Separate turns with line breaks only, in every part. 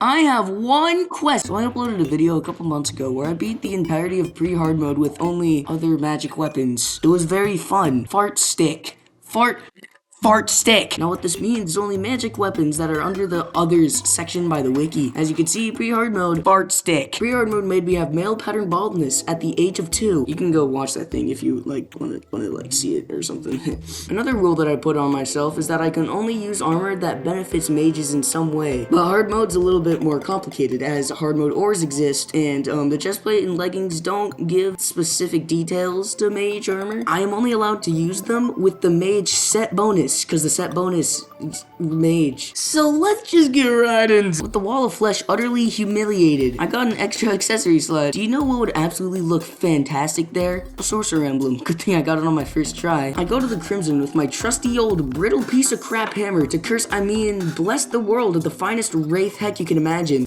I have one quest. So I uploaded a video a couple months ago where I beat the entirety of pre-hard mode with only other magic weapons. It was very fun. Fart stick. Fart stick. Now what this means is only magic weapons that are under the others section by the wiki. As you can see, pre-hard mode, fart stick. Pre-hard mode made me have male pattern baldness at the age of 2. You can go watch that thing if you wanna see it or something. Another rule that I put on myself is that I can only use armor that benefits mages in some way. But hard mode's a little bit more complicated as hard mode ores exist and the chestplate and leggings don't give specific details to mage armor. I am only allowed to use them with the mage set bonus because the set bonus is mage. So let's just get right into with the wall of flesh utterly humiliated. I got an extra accessory slot. Do you know what would absolutely look fantastic there? A sorcerer emblem. Good thing I got it on my first try. I go to the Crimson with my trusty old brittle piece of crap hammer to curse, bless the world of the finest wraith heck you can imagine.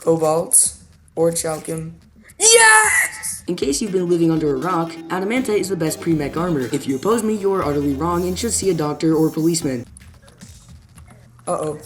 Cobalt or Chalcum. Yes! In case you've been living under a rock, adamantite is the best pre-mech armor. If you oppose me, you are utterly wrong and should see a doctor or policeman. Uh-oh.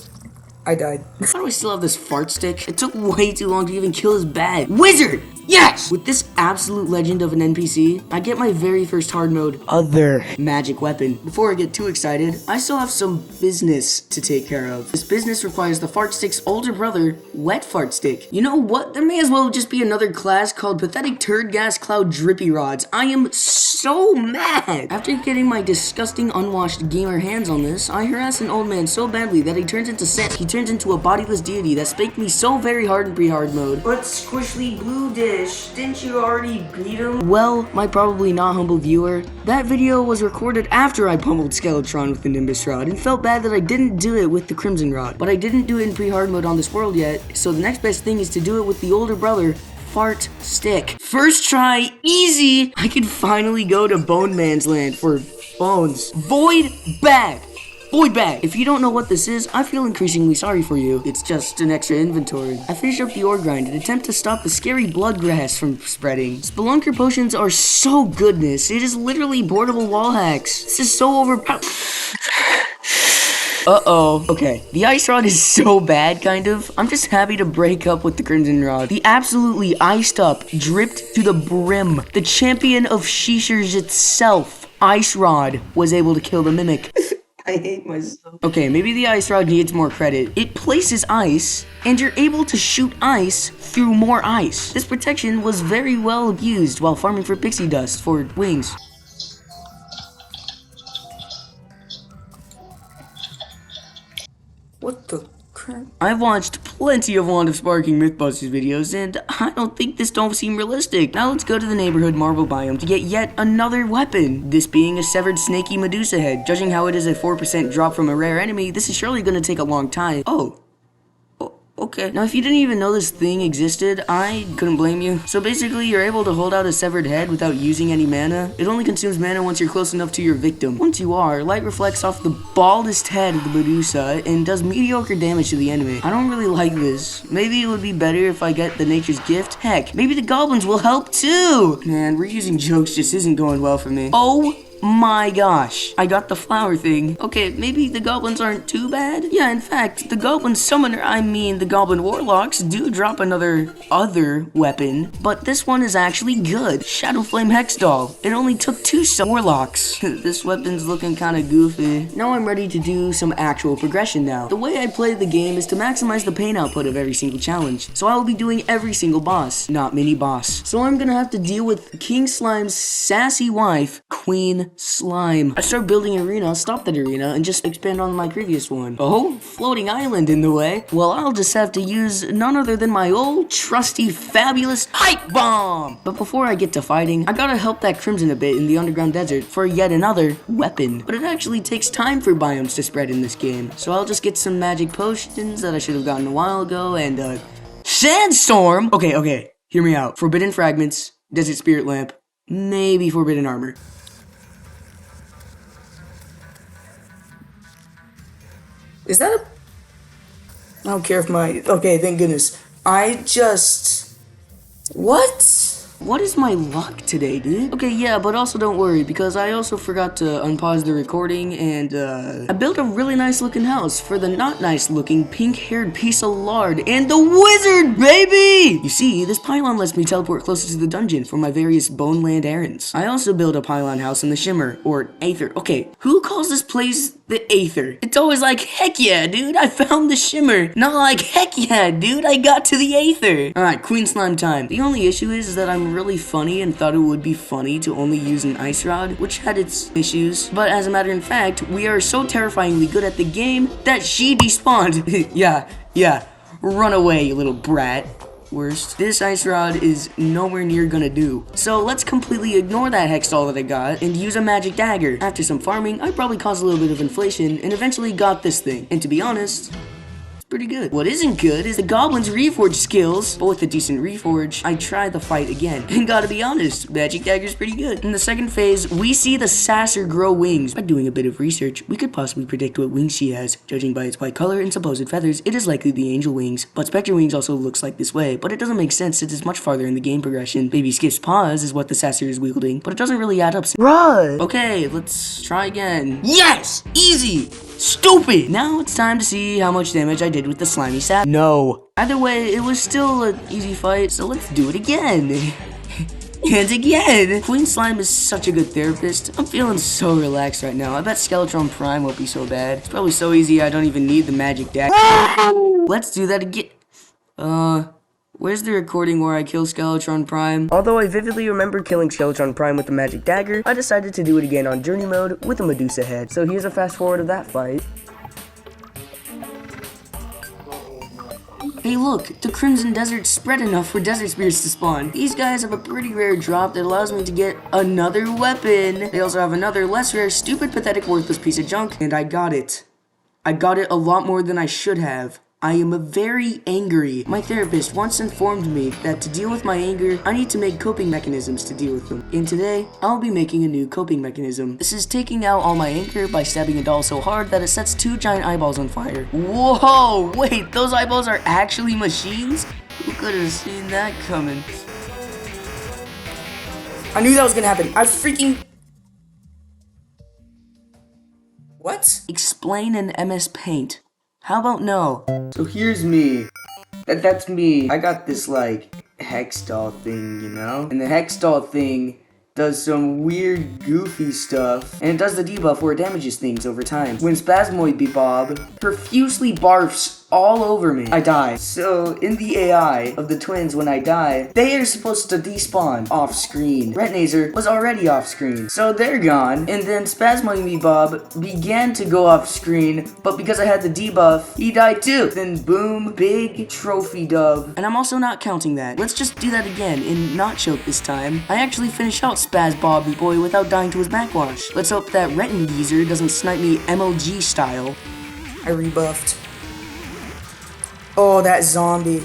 I died. How do I still have this fart stick? It took way too long to even kill this bad wizard! Yes! With this absolute legend of an NPC, I get my very first hard mode other magic weapon. Before I get too excited, I still have some business to take care of. This business requires the fart stick's older brother, wet fart stick. You know what? There may as well just be another class called pathetic turd gas cloud drippy rods. I am so mad! After getting my disgusting unwashed gamer hands on this, I harass an old man so badly that he turns into sand. He turns into a bodiless deity that spanked me so very hard in pre-hard mode. But squishly blue dish, didn't you already beat him? Well, my probably not humble viewer, that video was recorded after I pummeled Skeletron with the Nimbus Rod and felt bad that I didn't do it with the Crimson Rod. But I didn't do it in pre-hard mode on this world yet, so the next best thing is to do it with the older brother, fart stick. First try, easy! I can finally go to Bone Man's Land for bones. Void bag! Void bag! If you don't know what this is, I feel increasingly sorry for you. It's just an extra inventory. I finished up the ore grind and attempt to stop the scary blood grass from spreading. Spelunker potions are so goodness. It is literally portable wall hacks. This is so overpowered. Uh-oh. Okay, the ice rod is so bad, kind of. I'm just happy to break up with the Crimson Rod. The absolutely iced up, dripped to the brim. The champion of Shishers itself, Ice Rod, was able to kill the Mimic. I hate myself. Okay, maybe the ice rod needs more credit. It places ice, and you're able to shoot ice through more ice. This protection was very well used while farming for pixie dust for wings. What the crap? I've watched plenty of Wand of Sparking Mythbusters videos, and I don't think this don't seem realistic. Now let's go to the neighborhood marble biome to get yet another weapon, this being a severed snaky Medusa head. Judging how it is a 4% drop from a rare enemy, this is surely gonna take a long time. Oh. Okay. Now, if you didn't even know this thing existed, I couldn't blame you. So basically, you're able to hold out a severed head without using any mana. It only consumes mana once you're close enough to your victim. Once you are, light reflects off the baldest head of the Medusa and does mediocre damage to the enemy. I don't really like this. Maybe it would be better if I get the Nature's Gift. Heck, maybe the goblins will help too! Man, reusing jokes just isn't going well for me. Oh my gosh, I got the flower thing. Okay, maybe the goblins aren't too bad? Yeah, in fact, the goblin summoner, the goblin warlocks do drop another other weapon, but this one is actually good. Shadow Flame Hex Doll. It only took 2 warlocks. This weapon's looking kinda goofy. Now I'm ready to do some actual progression now. The way I play the game is to maximize the pain output of every single challenge. So I will be doing every single boss, not mini boss. So I'm gonna have to deal with King Slime's sassy wife, Queen Slime. I start building an arena, stop that arena, and just expand on my previous one. Oh, floating island in the way. Well, I'll just have to use none other than my old trusty fabulous pipe bomb. But before I get to fighting, I gotta help that Crimson a bit in the underground desert for yet another weapon. But it actually takes time for biomes to spread in this game. So I'll just get some magic potions that I should have gotten a while ago and Sandstorm! Okay, hear me out. Forbidden Fragments, Desert Spirit Lamp, maybe Forbidden Armor. Is that a... I don't care if my... Okay, thank goodness. What? What is my luck today, dude? Okay, yeah, but also don't worry, because I also forgot to unpause the recording, and, I built a really nice looking house for the not nice looking pink-haired piece of lard and the wizard, baby! You see, this pylon lets me teleport closer to the dungeon for my various Boneland errands. I also built a pylon house in the Shimmer, or Aether. Okay, who calls this place the Aether? It's always like, heck yeah, dude, I found the Shimmer. Not like, heck yeah, dude, I got to the Aether. Alright, Queen Slime time. The only issue is that I'm really funny and thought it would be funny to only use an ice rod, which had its issues. But as a matter of fact, we are so terrifyingly good at the game that she despawned. yeah, run away, you little brat. Worst. This ice rod is nowhere near gonna do. So let's completely ignore that hex doll that I got and use a magic dagger. After some farming, I probably caused a little bit of inflation and eventually got this thing. And to be honest, pretty good. What isn't good is the goblin's reforge skills, but with a decent reforge, I tried the fight again. And gotta be honest, magic dagger's pretty good. In the second phase, we see the Sasser grow wings. By doing a bit of research, we could possibly predict what wings she has. Judging by its white color and supposed feathers, it is likely the angel wings. But Spectre wings also looks like this way, but it doesn't make sense since it's much farther in the game progression. Baby Skip's paws is what the Sasser is wielding, but it doesn't really add up. Right. Okay, let's try again. Yes! Easy! Stupid! Now it's time to see how much damage I did with the slimy sap. No. Either way, it was still an easy fight, so let's do it again. And again! Queen Slime is such a good therapist. I'm feeling so relaxed right now. I bet Skeletron Prime won't be so bad. It's probably so easy I don't even need the magic dagger. Let's do that again. Where's the recording where I kill Skeletron Prime? Although I vividly remember killing Skeletron Prime with the magic dagger, I decided to do it again on journey mode with a Medusa head. So here's a fast forward of that fight. Hey look, the Crimson Desert's spread enough for desert spirits to spawn. These guys have a pretty rare drop that allows me to get another weapon. They also have another less rare, stupid, pathetic, worthless piece of junk, and I got it. I got it a lot more than I should have. I am very angry. My therapist once informed me that to deal with my anger, I need to make coping mechanisms to deal with them. And today, I'll be making a new coping mechanism. This is taking out all my anger by stabbing a doll so hard that it sets 2 giant eyeballs on fire. Whoa, wait, those eyeballs are actually machines? Who could have seen that coming? I knew that was gonna happen. I freaking... What? Explain in MS Paint. How about no? So here's me. That's me. I got this, like, hex doll thing, you know? And the hex doll thing does some weird, goofy stuff. And it does the debuff where it damages things over time. When Spasmoid Bob profusely barfs all over me, I die. So, in the AI of the twins, when I die, they are supposed to despawn off-screen. Retnazer was already off-screen, so they're gone. And then Spasmoid Bob began to go off-screen, but because I had the debuff, he died too. Then boom, big trophy dub. And I'm also not counting that. Let's just do that again, and not choke this time. I actually finish out Spaz Bobby Boy without dying to his backwash. Let's hope that Retin Geezer doesn't snipe me MLG style. I rebuffed. Oh, that zombie.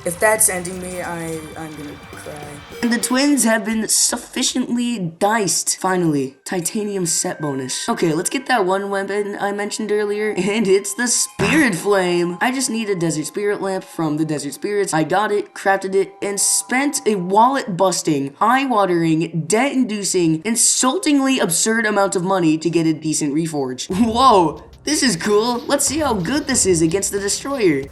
If that's ending me, I'm gonna cry. And the twins have been sufficiently diced. Finally, titanium set bonus. Okay, let's get that one weapon I mentioned earlier, and it's the Spirit Flame. I just need a Desert Spirit Lamp from the Desert Spirits. I got it, crafted it, and spent a wallet-busting, eye-watering, debt-inducing, insultingly absurd amount of money to get a decent reforge. Whoa, this is cool. Let's see how good this is against the Destroyer.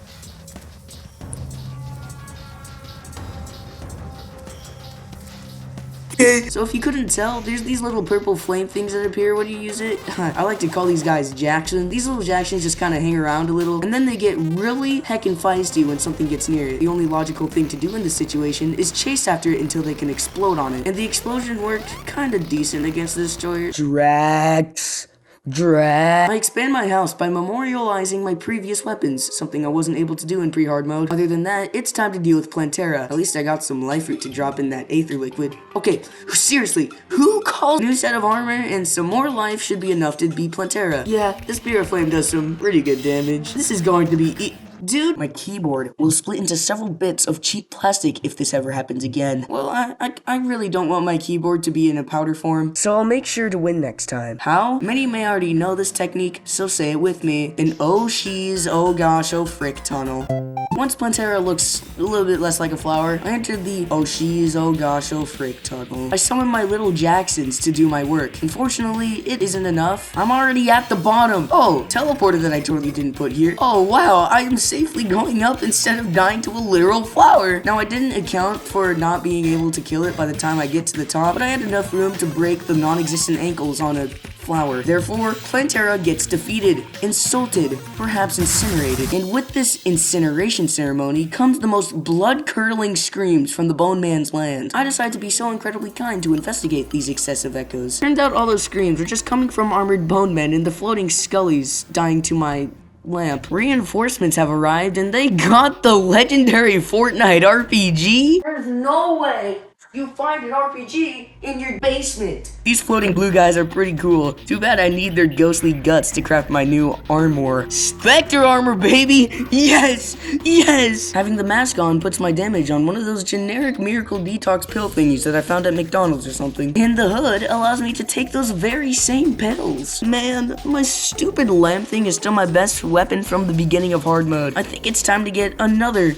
So if you couldn't tell, there's these little purple flame things that appear when you use it. I like to call these guys Jackson. These little Jacksons just kind of hang around a little, and then they get really heckin' feisty when something gets near it. The only logical thing to do in this situation is chase after it until they can explode on it. And the explosion worked kinda decent against the Destroyer. Drax. I expand my house by memorializing my previous weapons, something I wasn't able to do in pre-hard mode. Other than that, it's time to deal with Plantera. At least I got some life root to drop in that Aether liquid. Okay, seriously, who calls a new set of armor and some more life should be enough to beat Plantera? Yeah, the Spirit Flame does some pretty good damage. This is going to be Dude, my keyboard will split into several bits of cheap plastic if this ever happens again. Well, I really don't want my keyboard to be in a powder form, so I'll make sure to win next time. How? Many may already know this technique, so say it with me. An oh she's, oh gosh, oh frick tunnel. Once Plantera looks a little bit less like a flower, I entered the oh she's, oh gosh, oh frick tunnel. I summoned my little Jacksons to do my work. Unfortunately, it isn't enough. I'm already at the bottom. Oh, teleporter that I totally didn't put here. Oh wow, I am safely going up instead of dying to a literal flower. Now I didn't account for not being able to kill it by the time I get to the top, but I had enough room to break the non-existent ankles on a flower. Therefore, Plantera gets defeated, insulted, perhaps incinerated. And with this incineration ceremony comes the most blood-curdling screams from the Bone Man's land. I decide to be so incredibly kind to investigate these excessive echoes. Turns out all those screams were just coming from armored bone men and the floating scullies dying to my lamp. Reinforcements have arrived and they got the legendary Fortnite RPG? There's no way you find an RPG in your basement. These floating blue guys are pretty cool. Too bad I need their ghostly guts to craft my new armor. Spectre armor, baby! Yes! Yes! Having the mask on puts my damage on one of those generic miracle detox pill thingies that I found at McDonald's or something. And the hood allows me to take those very same pills. Man, my stupid lamp thing is still my best weapon from the beginning of hard mode. I think it's time to get another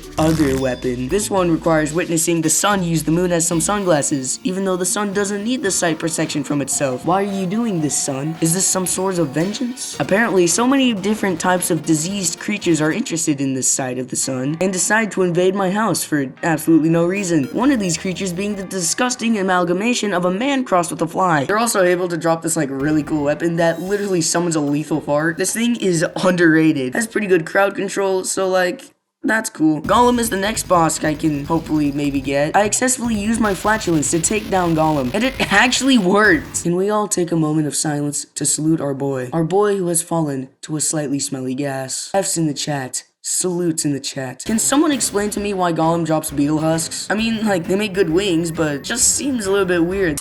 weapon. This one requires witnessing the sun use the moon as some sunglasses, even though the sun doesn't need the sight protection from itself. Why are you doing this, sun? Is this some sort of vengeance? Apparently, so many different types of diseased creatures are interested in this side of the sun and decide to invade my house for absolutely no reason. One of these creatures being the disgusting amalgamation of a man crossed with a fly. They're also able to drop this like really cool weapon that literally summons a lethal fart. This thing is underrated. Has pretty good crowd control, so like, that's cool. Golem is the next boss I can hopefully maybe get. I excessively used my flatulence to take down Golem, and it actually worked. Can we all take a moment of silence to salute our boy who has fallen to a slightly smelly gas? F's in the chat. Salutes in the chat. Can someone explain to me why Golem drops beetle husks? I mean, like, they make good wings, but it just seems a little bit weird.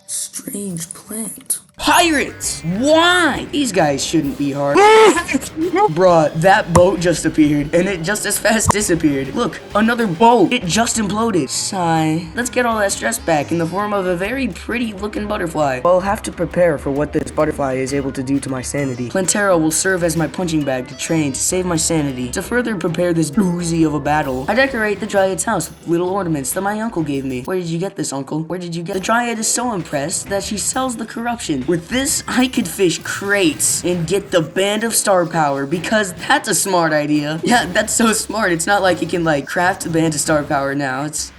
Strange plant. Pirates! Why? These guys shouldn't be hard. Bruh, that boat just appeared, and it just as fast disappeared. Look, another boat. It just imploded. Sigh. Let's get all that stress back in the form of a very pretty looking butterfly. I'll have to prepare for what this butterfly is able to do to my sanity. Plantera will serve as my punching bag to train to save my sanity. To further prepare this doozy of a battle, I decorate the Dryad's house with little ornaments that my uncle gave me. Where did you get this, uncle? Where did you get? The Dryad is so impressed that she sells the corruption. With this, I could fish crates and get the Band of Star Power because that's a smart idea. Yeah, that's so smart. It's not like you can like craft the Band of Star Power now. It's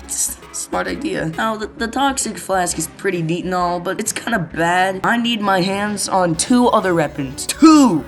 a smart idea. Now, the toxic flask is pretty neat and all, but it's kind of bad. I need my hands on two other weapons. Two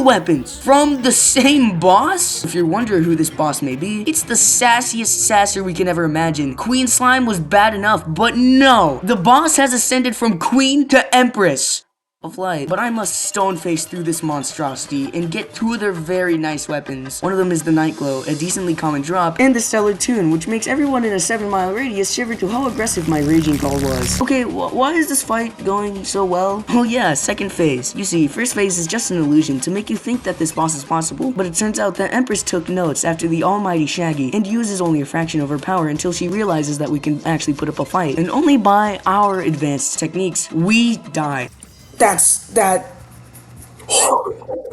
weapons from the same boss? If you're wondering who this boss may be, it's the sassiest sasser we can ever imagine. Queen Slime was bad enough, but no! The boss has ascended from Queen to Empress of Light. But I must stone face through this monstrosity and get two of their very nice weapons. One of them is the Night Glow, a decently common drop, and the Stellar Tune, which makes everyone in a 7-mile radius shiver to how aggressive my raging call was. Okay, why is this fight going so well? Oh yeah, second phase. You see, first phase is just an illusion to make you think that this boss is possible, but it turns out that Empress took notes after the almighty Shaggy and uses only a fraction of her power until she realizes that we can actually put up a fight. And only by our advanced techniques, we die. That's that.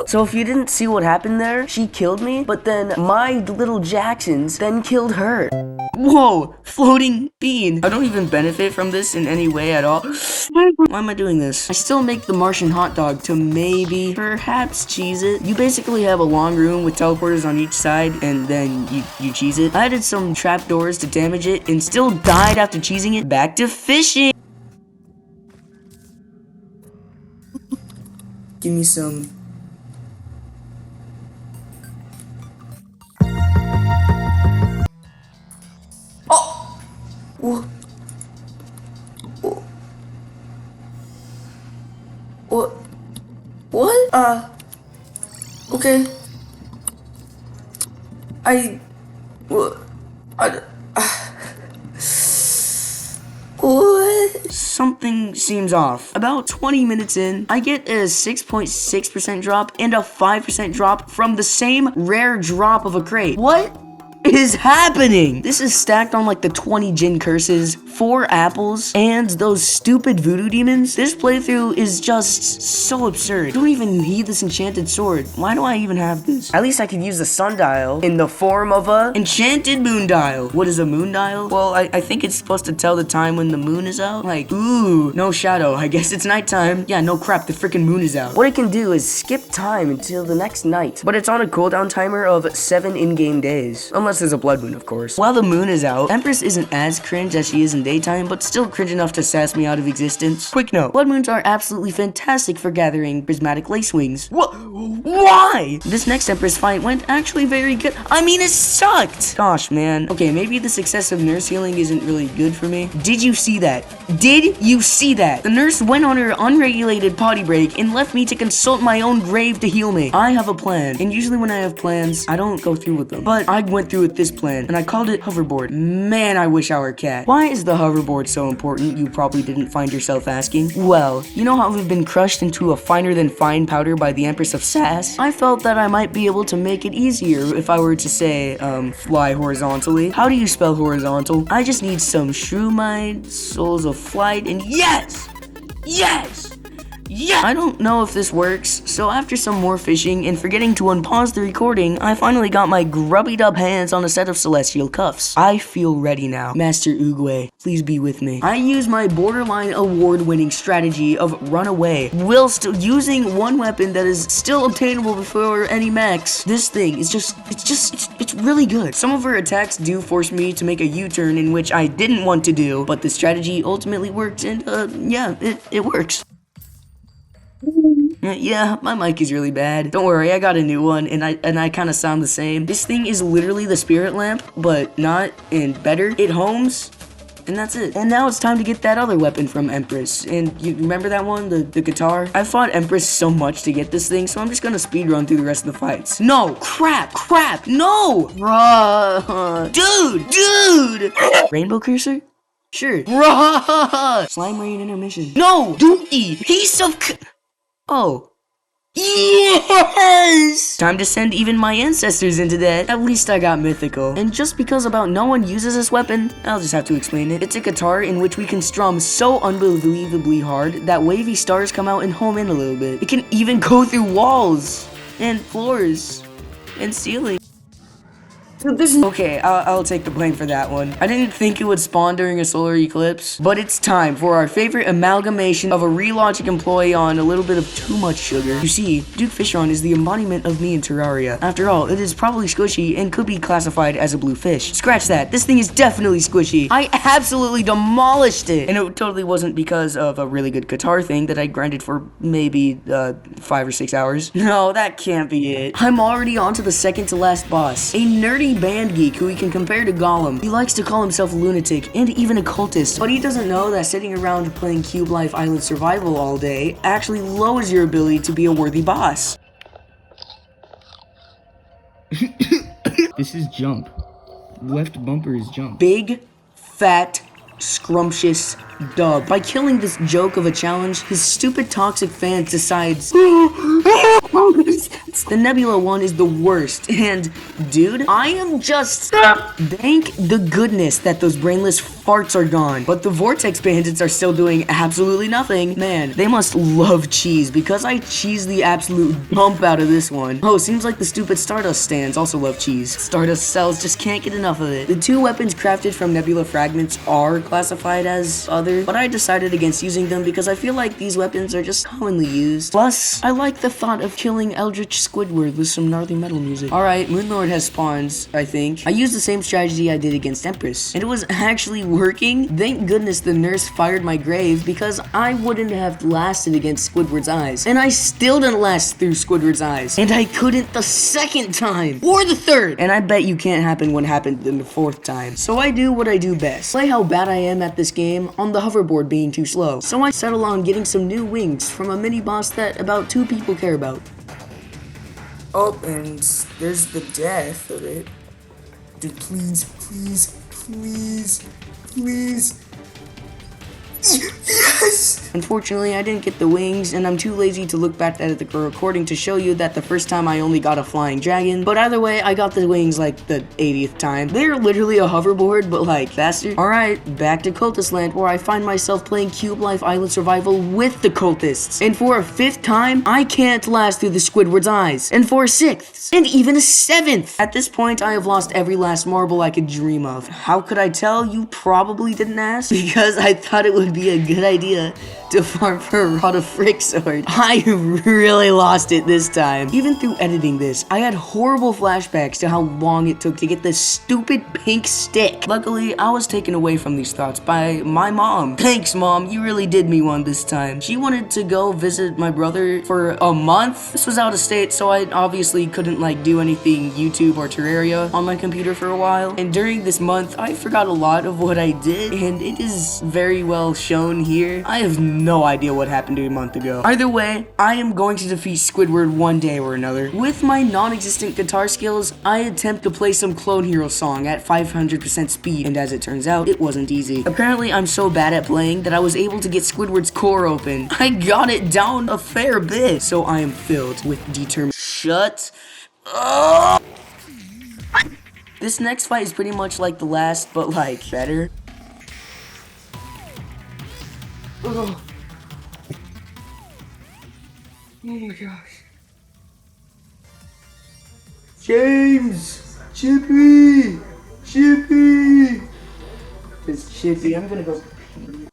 So if you didn't see what happened there, she killed me, but then my little Jacksons then killed her. Whoa, floating bean. I don't even benefit from this in any way at all. Why am I doing this? I still make the Martian hot dog to maybe, perhaps cheese it. You basically have a long room with teleporters on each side and then you cheese it. I added some trapdoors to damage it and still died after cheesing it. Back to fishing. Give me some. Oh! What? What? What? Okay. What? What? Something seems off. About 20 minutes in, I get a 6.6% drop and a 5% drop from the same rare drop of a crate. What is happening? This is stacked on like the 20 Jinn curses, 4 apples, and those stupid voodoo demons. This playthrough is just so absurd. I don't even need this enchanted sword. Why do I even have this? At least I could use the sundial in the form of a enchanted moon dial. What is a moon dial? Well, I think it's supposed to tell the time when the moon is out. Like, ooh, no shadow. I guess it's nighttime. Yeah, no crap, the freaking moon is out. What it can do is skip time until the next night, but it's on a cooldown timer of 7 in-game days. Unless there's a blood moon, of course. While the moon is out, Empress isn't as cringe as she is in daytime, but still cringe enough to sass me out of existence. Quick note, blood moons are absolutely fantastic for gathering prismatic lace wings. Why? This next Empress fight went actually very good. I mean, it sucked. Gosh, man. Okay, maybe this excessive nurse healing isn't really good for me. Did you see that? Did you see that? The nurse went on her unregulated potty break and left me to consult my own grave to heal me. I have a plan, and usually when I have plans, I don't go through with them. But I went through with this plan, and I called it hoverboard. Man, I wish I were a cat. Why is the hoverboard so important? You probably didn't find yourself asking. Well, you know how we've been crushed into a finer than fine powder by the Empress of Sass? I felt that I might be able to make it easier if I were to say, fly horizontally. How do you spell horizontal? I just need some shroomite, souls of flight, and yes! Yes! Yeah! I don't know if this works, so after some more fishing and forgetting to unpause the recording, I finally got my grubbied up hands on a set of celestial cuffs. I feel ready now. Master Oogway, please be with me. I use my borderline award-winning strategy of run away, whilst using one weapon that is still obtainable before any max. This thing is it's really good. Some of her attacks do force me to make a U-turn in which I didn't want to do, but the strategy ultimately works, and yeah, it works. Yeah, my mic is really bad. Don't worry, I got a new one, and I kind of sound the same. This thing is literally the spirit lamp, but not and better. It homes, and that's it. And now it's time to get that other weapon from Empress. And you remember that one, the guitar? I fought Empress so much to get this thing, so I'm just gonna speed run through the rest of the fights. No, crap, no! Dude! Rainbow cursor? Sure. Slime rain intermission. No, Dookie, piece of Oh. Yes! Time to send even my ancestors into that. At least I got mythical. And just because about no one uses this weapon, I'll just have to explain it. It's a guitar in which we can strum so unbelievably hard that wavy stars come out and home in a little bit. It can even go through walls and floors and ceilings. Okay, I'll take the blame for that one. I didn't think it would spawn during a solar eclipse, but it's time for our favorite amalgamation of a relogic employee on a little bit of too much sugar. You see, Duke Fishron is the embodiment of me in Terraria. After all, it is probably squishy and could be classified as a blue fish. Scratch that, this thing is definitely squishy. I absolutely demolished it! And it totally wasn't because of a really good guitar thing that I grinded for maybe 5 or 6 hours. No, that can't be it. I'm already on to the second to last boss. A nerdy band geek who he can compare to Gollum. He likes to call himself a lunatic and even a cultist, but he doesn't know that sitting around playing Cube Life Island Survival all day actually lowers your ability to be a worthy boss. This is jump. Left bumper is jump. Big, fat, scrumptious dub. By killing this joke of a challenge, his stupid toxic fan decides the Nebula one is the worst, and dude, I am just thank the goodness that those brainless farts are gone, but the Vortex Bandits are still doing absolutely nothing. Man, they must love cheese, because I cheese the absolute bump out of this one. Oh, seems like the stupid Stardust stands also love cheese. Stardust cells just can't get enough of it. The 2 weapons crafted from Nebula fragments are classified as other, but I decided against using them because I feel like these weapons are just commonly used. Plus, I like the thought of killing Eldritch Squidward with some gnarly metal music. Alright, Moonlord has spawns, I think. I used the same strategy I did against Empress, and it was actually working. Thank goodness the nurse fired my grave, because I wouldn't have lasted against Squidward's eyes. And I still didn't last through Squidward's eyes. And I couldn't the second time, or the third. And I bet you can't happen what happened in the 4th time. So I do what I do best. Play how bad I am at this game on the hoverboard being too slow. So I settle on getting some new wings from a mini boss that about 2 people care about. Oh, and there's the death of it. Dude, please. Yes! Unfortunately, I didn't get the wings, and I'm too lazy to look back at the recording to show you that the first time I only got a flying dragon. But either way, I got the wings like the 80th time. They're literally a hoverboard, but like faster. Alright, back to Cultist Land, where I find myself playing Cube Life Island Survival with the cultists. And for a 5th time, I can't last through the Squidward's eyes. And for a 6th, and even a 7th. At this point, I have lost every last marble I could dream of. How could I tell? You probably didn't ask. Because I thought it would be a good idea to farm for a Rod of Frick sword. I really lost it this time. Even through editing this, I had horrible flashbacks to how long it took to get this stupid pink stick. Luckily, I was taken away from these thoughts by my mom. Thanks, Mom. You really did me one this time. She wanted to go visit my brother for a month. This was out of state, so I obviously couldn't like do anything YouTube or Terraria on my computer for a while. And during this month, I forgot a lot of what I did, and it is very well shown here. I have no idea what happened a month ago. Either way, I am going to defeat Squidward one day or another. With my non-existent guitar skills, I attempt to play some Clone Hero song at 500% speed, and as it turns out, it wasn't easy. Apparently, I'm so bad at playing that I was able to get Squidward's core open. I got it down a fair bit, so I am filled with determination. Shut up! This next fight is pretty much like the last, but like better. Oh. Oh my gosh. James! Chippy! Chippy! It's Chippy. I'm gonna go.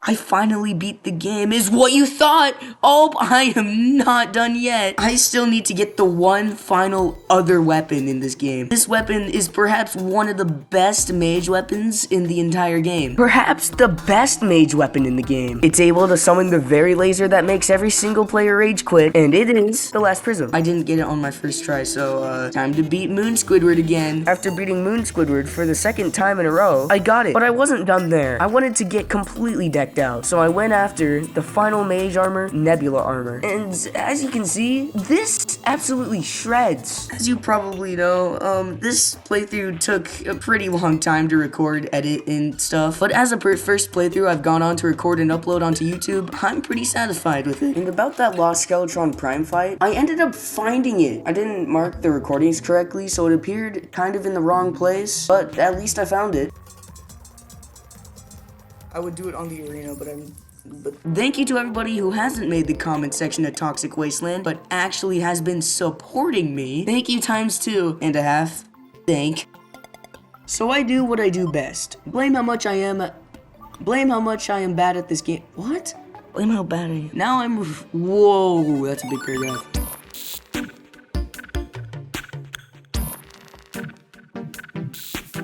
I finally beat the game, is what you thought! Oh, I am not done yet. I still need to get the one final other weapon in this game. This weapon is perhaps one of the best mage weapons in the entire game. Perhaps the best mage weapon in the game. It's able to summon the very laser that makes every single player rage quit, and it is the last prism. I didn't get it on my first try, so time to beat Moon Squidward again. After beating Moon Squidward for the 2nd time in a row, I got it, but I wasn't done there. I wanted to get completely decked out, so I went after the final mage armor, Nebula armor. And as you can see, this absolutely shreds. As you probably know, this playthrough took a pretty long time to record, edit, and stuff. But as a first playthrough I've gone on to record and upload onto YouTube, I'm pretty satisfied with it. And about that Lost Skeletron Prime fight, I ended up finding it. I didn't mark the recordings correctly, so it appeared kind of in the wrong place, but at least I found it. I would do it on the arena, but thank you to everybody who hasn't made the comment section a toxic wasteland, but actually has been supporting me. Thank you ×2.5. Thank. So I do what I do best. Blame how much I am bad at this game. What? Blame how bad I am. Now I'm, whoa, that's a big paragraph.